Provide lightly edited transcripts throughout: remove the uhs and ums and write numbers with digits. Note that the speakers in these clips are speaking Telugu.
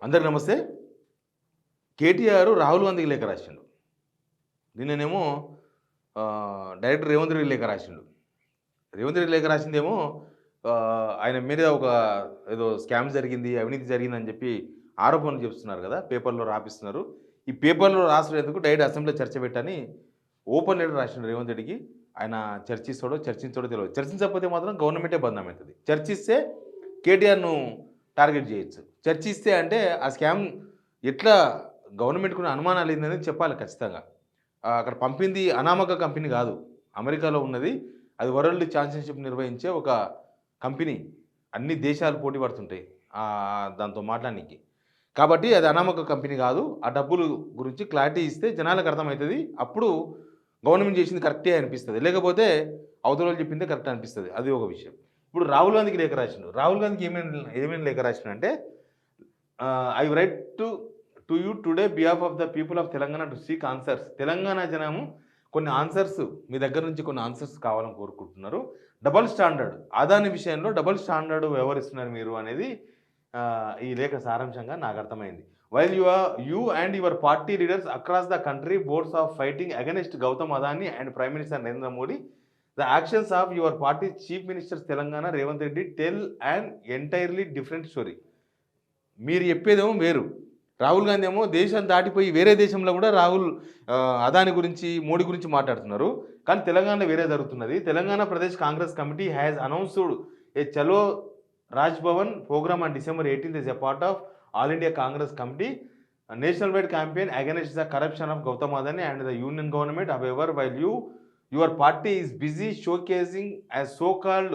అందరికి నమస్తే. కేటీఆర్ రాహుల్ గాంధీకి లేఖ రాసిండు. నిన్ననేమో డైరెక్టర్ రేవంత్ రెడ్డి లేఖ రాసిండు. రేవంత్ రెడ్డి లేఖ రాసిందేమో ఆయన మీద ఒక ఏదో స్కామ్ జరిగింది, అవినీతి జరిగిందని చెప్పి ఆరోపణలు చేస్తున్నారు కదా, పేపర్‌లో రాపిస్తున్నారు. ఈ పేపర్‌లో రాసుడెందుకు డైరెక్ట్ అసెంబ్లీలో చర్చ పెట్టని ఓపెన్ లెటర్ రాసిండు రేవంత్ రెడ్డికి. ఆయన చర్చిస్తాడో చర్చించాడో తెలవదు. చర్చించకపోతే మాత్రం గవర్నమెంటే బదనామవుతది. చర్చిస్తే కేటీఆర్‌ను టార్గెట్ చేయొచ్చు. చర్చిస్తే అంటే ఆ స్కామ్ ఎట్లా గవర్నమెంట్‌కున్న అనుమానాలు ఏందనేది చెప్పాలి ఖచ్చితంగా. అక్కడ పంపింది అనామక కంపెనీ కాదు. అమెరికాలో ఉన్నది. అది వరల్డ్ ఛాంపియన్‌షిప్ నిర్వహించే ఒక కంపెనీ. అన్ని దేశాలు పోటీ పడుతుంటాయి దాంతో మాట్లాడనీకి. కాబట్టి అది అనామక కంపెనీ కాదు. ఆ డబ్బులు గురించి క్లారిటీ ఇస్తే జనాలకు అర్థమవుతది. అప్పుడు గవర్నమెంట్ చేసింది కరెక్టే అనిపిస్తది. లేకపోతే అవతలోళ్ళు చెప్పిందే కరెక్ట్ అనిపిస్తది. అది ఒక విషయం. ఇప్పుడు రాహుల్ గాంధీకి లేఖ రాసిండు. రాహుల్ గాంధీకి ఏమేమి లేఖ రాసిండంటే I write to you today behalf of the people of Telangana to seek answers. Telangana జనము కొన్ని ఆన్సర్స్ మీ దగ్గర నుంచి కొన్ని ఆన్సర్స్ కావాలని కోరుకుంటున్నారు. డబల్ స్టాండర్డ్ అదాని విషయంలో డబల్ స్టాండర్డ్ వ్యవహరిస్తున్నారు మీరు అనేది ఈ లేఖ సారాంశంగా నాకు అర్థమైంది. While you and your party leaders across the country boasts of fighting against Gautam Adani and prime minister Narendra Modi, the actions of your party chief minister Telangana Revanth Reddy tell and entirely different story. మీరు చెప్పేదేమో వేరు. రాహుల్ గాంధీ ఏమో దేశం దాటిపోయి వేరే దేశంలో కూడా అదాని గురించి మోడీ గురించి మాట్లాడుతున్నారు. కానీ తెలంగాణలో వేరే జరుగుతున్నది. Telangana Pradesh Congress committee has announced ఏ చలో Raj Bhavan programme on December 18th as a part of All India Congress Committee nationwide campaign against the corruption of Gautam Adani and the union government. However, while your party is busy showcasing as so-called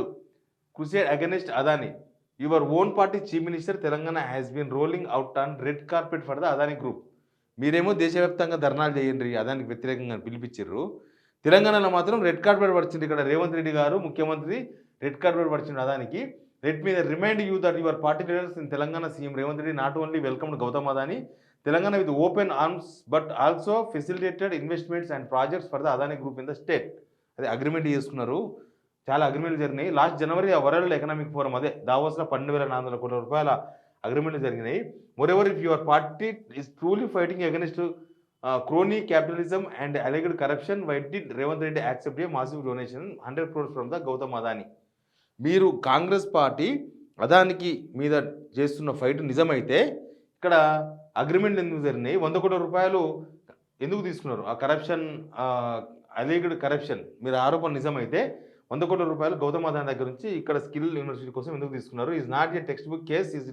crusade against Adani, your own party chief minister Telangana has been rolling out on red carpet for the Adani group. మీరేమో దేశవ్యాప్తంగా ధర్నాలు చేయండి, అదానికి వ్యతిరేకంగా పిలిపించారు. తెలంగాణలో మాత్రం రెడ్ కార్పెట్ పడిచింది. ఇక్కడ రేవంత్ రెడ్డి గారు ముఖ్యమంత్రి రెడ్ కార్పెట్ పడిచిండు అదానికి. Let me remind you that your party leaders in Telangana CM Revanth Reddy not only welcomed Gautam Adani Telangana with open arms but also facilitated investments and projects for the Adani group in the state. అదే అగ్రిమెంట్ చేసుకున్నారు. చాలా అగ్రిమెంట్లు జరిగినాయి. Last January World Economic Forum అదే దావోస్లో 12,400 కోట్ల రూపాయల అగ్రిమెంట్లు జరిగినాయి. Moreover if your party is truly fighting against crony capitalism and alleged corruption, why did Revanth Reddy accept a massive donation 100 crores from the Gautam Adani. మీరు కాంగ్రెస్ పార్టీ అదానికి మీద చేస్తున్న ఫైట్ నిజమైతే ఇక్కడ అగ్రిమెంట్ ఎందుకు జరిగినాయి, 100 కోట్ల రూపాయలు ఎందుకు తీసుకున్నారు, ఆ కరప్షన్ అలీగడ్ కరప్షన్ మీరు ఆరోపణ నిజమైతే 100 కోట్ల రూపాయలు గౌతమ్ అదాని దగ్గర నుంచి ఇక్కడ స్కిల్ యూనివర్సిటీ కోసం ఎందుకు తీసుకున్నారు? Is not a text book case, is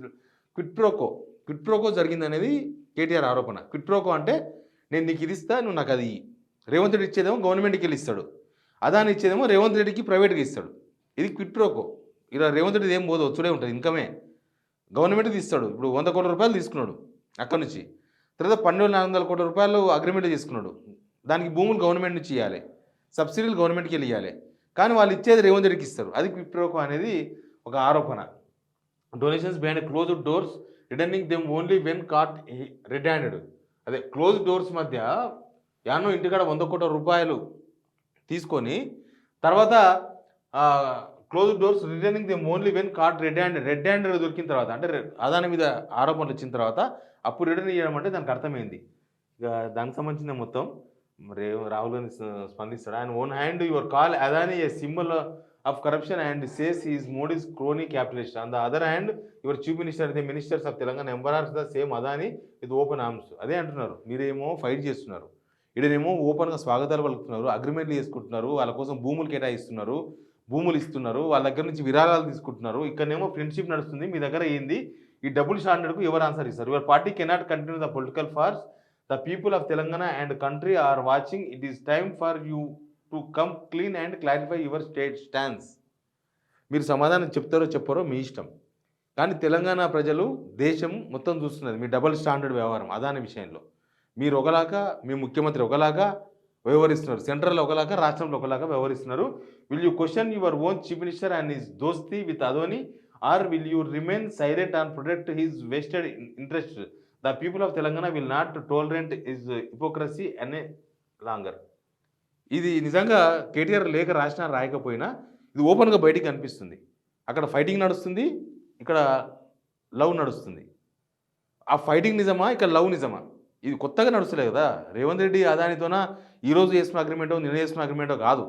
quid pro quo జరిగింది అనేది కేటీఆర్ ఆరోపణ. క్విట్ ప్రోకో అంటే నేను నీకు ఇది ఇస్తా, నువ్వు నాకు అది. రేవంత్ రెడ్డి ఇచ్చేదేమో గవర్నమెంట్కి వెళ్ళి ఇస్తాడు, అదాని ఇచ్చేదేమో రేవంత్ రెడ్డికి ప్రైవేట్గా ఇస్తాడు. ఇది క్విట్ ప్రోకో. ఇలా రేవంత్ రెడ్డి ఏం పోదు, వచ్చుడే ఉంటుంది, ఇన్కమే గవర్నమెంట్ తీస్తాడు. ఇప్పుడు 100 కోట్ల రూపాయలు తీసుకున్నాడు అక్కడి నుంచి. తర్వాత 12,400 కోట్ల రూపాయలు అగ్రిమెంట్ చేసుకున్నాడు. దానికి భూములు గవర్నమెంట్ నుంచి ఇవ్వాలి, సబ్సిడీలు గవర్నమెంట్కి వెళ్ళి ఇవ్వాలి. కానీ వాళ్ళు ఇచ్చేది రేవంత్ రెడ్డికి ఇస్తారు. అది క్విట్ ప్రోకో అనేది ఒక ఆరోపణ. Donations behind closed doors returning them only when caught red handed. అదే క్లోజ్ డోర్స్ మధ్య యానో ఇంటికాడ 100 కోట్ల రూపాయలు తీసుకొని తర్వాత close doors returning them only when caught red handed దొరికిన తర్వాత, అంటే అదాని మీద ఆరోపణలు వచ్చిన తర్వాత అప్పుడు రిటర్న్ చేయడం అంటే దానికి అర్థమైంది. ఇక దానికి సంబంధించిన మొత్తం రాహుల్ గాంధీ స్పందిస్తాడు. ఆయన one hand your call Adani a symbol of corruption and says is Modi's crony capitalist. On the other hand your chief minister the ministers of Telangana embraces the same Adani with open arms. అదే అంటున్నారు, మీరేమో ఫైట్ చేస్తున్నారు, ఇడనేమో ఓపెన్గా స్వాగతాలు పలుకుతున్నారు, అగ్రిమెంట్లు చేసుకుంటున్నారు, వాళ్ళ కోసం భూములు కేటాయిస్తున్నారు, భూములు ఇస్తున్నారు, వాళ్ళ దగ్గర నుంచి విరాళాలు తీసుకుంటున్నారు. ఇక్కడనేమో ఫ్రెండ్షిప్ నడుస్తుంది. మీ దగ్గర ఏంది ఈ డబుల్ స్టాండర్డ్కు ఎవరు ఆన్సర్ ఇస్తారు? Your party cannot continue the political farce. The people of Telangana and country are watching. It is time for you to come clean and clarify your state stands. మీరు సమాధానం చెప్తారో చెప్పారో మీ ఇష్టం, కానీ తెలంగాణ ప్రజలు దేశం మొత్తం చూస్తున్నది మీ డబుల్ స్టాండర్డ్ వ్యవహారం. అదాని విషయంలో మీరు ఒకలాగా, మీ ముఖ్యమంత్రి ఒకలాగా వ్యవహరిస్తున్నారు, సెంట్రల్లో ఒకలాగా, రాష్ట్రంలో ఒకలాగా వ్యవహరిస్తున్నారు. Will you question your own chief minister and his దోస్తి with Adani, or will you remain silent and protect his vested interest? The people of Telangana will not tolerant his hypocrisy any longer. ఇది నిజంగా కేటీఆర్ లేఖ రాసినా రాయకపోయినా ఇది ఓపెన్గా బయటికి కనిపిస్తుంది. అక్కడ ఫైటింగ్ నడుస్తుంది, ఇక్కడ లవ్ నడుస్తుంది. ఆ ఫైటింగ్ నిజమా? ఇక్కడ లవ్ నిజమా? ఇది కొత్తగా నడుస్తలేదు కదా! రేవంత్ రెడ్డి అదానితోన ఈరోజు చేసుకున్న అగ్రీమెంటో, నిన్న చేసుకున్న అగ్రీమెంటో కాదు.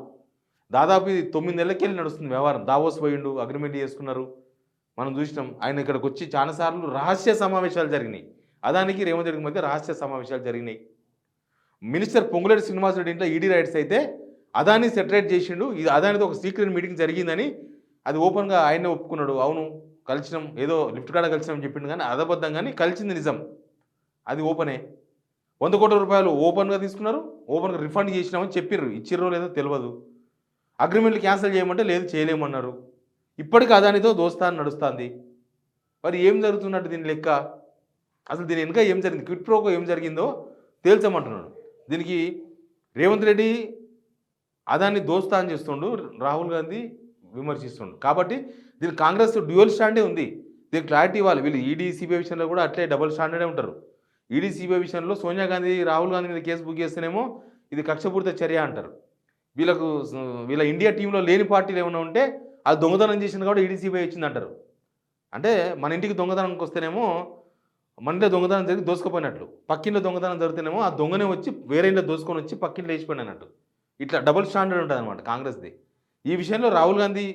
దాదాపు ఇది 9 నెలలకెళ్ళి నడుస్తుంది వ్యవహారం. దావోస్ పోయిండు, అగ్రీమెంట్ చేసుకున్నారు. మనం చూసినాం. ఆయన ఇక్కడికొచ్చి చానా సార్లు రహస్య సమావేశాలు జరిగినాయి. అదానికి రేవంత్ రెడ్డికి మధ్య రహస్య సమావేశాలు జరిగినాయి. మినిస్టర్ పొంగులేటి శ్రీనివాసరెడ్డి ఇంట్లో ఈడీ రైట్స్ అయితే అదాని సెటరేట్ చేసిండు. ఇది అదానితో ఒక సీక్రెట్ మీటింగ్ జరిగిందని అది ఓపెన్‌గా ఆయనే ఒప్పుకున్నాడు. అవును కలిసినాం. ఏదో లిఫ్ట్ కాడ కలిసినామని చెప్పిండు గానీ అబద్ధం గానీ కలిసింది నిజం. అది ఓపెనే. ₹100,00,00,000 ఓపెన్‌గా తీసుకున్నారు. ఓపెన్‌గా రిఫండ్ చేసినామని చెప్పిర్రు. ఇచ్చిర్రో లేదో తెలవదు. అగ్రీమెంట్లు క్యాన్సెల్ చేయమంటే లేదు చేయలేమన్నారు. ఇప్పటికి అదానితో దోస్తాను నడుస్తాంది. మరి ఏం జరుగుతున్నట్టు దీని లెక్క? అసలు దీని వెనుక ఏం జరిగింది? క్విడ్ ప్రోకో ఏం జరిగిందో తేల్చమంటున్నాడు. దీనికి రేవంత్ రెడ్డి అదాన్ని దోస్తాను చేస్తుండు. రాహుల్ గాంధీ విమర్శిస్తుండు. కాబట్టి దీనికి కాంగ్రెస్ డ్యూయల్ స్టాండే ఉంది. దీనికి క్లారిటీ ఇవ్వాలి. వీళ్ళు ఈడీ, సీబీఐ విషయంలో కూడా అట్లే డబుల్ స్టాండర్డే ఉంటారు. ఈడీ, సీబీఐ విషయంలో సోనియా గాంధీ, రాహుల్ గాంధీ మీద కేసు బుక్ చేస్తేనేమో ఇది కక్షపూరిత చర్య అంటారు. వీళ్ళకు వీళ్ళ ఇండియా టీంలో లేని పార్టీలు ఏమైనా ఉంటే అది దొంగతనం చేసింది కాబట్టి ఈడీ, సీబీఐ ఇచ్చిందంటారు. అంటే మన ఇంటికి దొంగతనానికి వస్తేనేమో మన ఇంట్లో దొంగతనం జరిగి దోసుకుపోయినట్లు. పక్కింట్లో దొంగతనం జరిగితేనేమో ఆ దొంగనే వచ్చి వేరే ఇంట్లో దోసుకొని వచ్చి పక్కింట్లో లేచిపోయినట్టు. ఇట్లా డబుల్ స్టాండర్డ్ ఉంటుందన్నమాట కాంగ్రెస్‌ది. ఈ విషయంలో రాహుల్ గాంధీ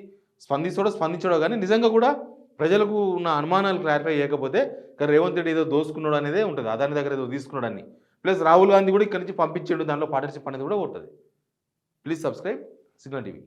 స్పందించడో కానీ నిజంగా కూడా ప్రజలకు ఉన్న అనుమానాలు క్లారిఫై చేయకపోతే రేవంత్ రెడ్డి ఏదో దోసుకున్నాడు అనేదే ఉంటుంది. అదాని దగ్గర ఏదో తీసుకున్నాడని. ప్లస్ రాహుల్ గాంధీ కూడా ఇక్కడి నుంచి పంపించాడు దాంట్లో పార్ట్నర్‌షిప్ అనేది కూడా ఉంటుంది. Please subscribe signal TV.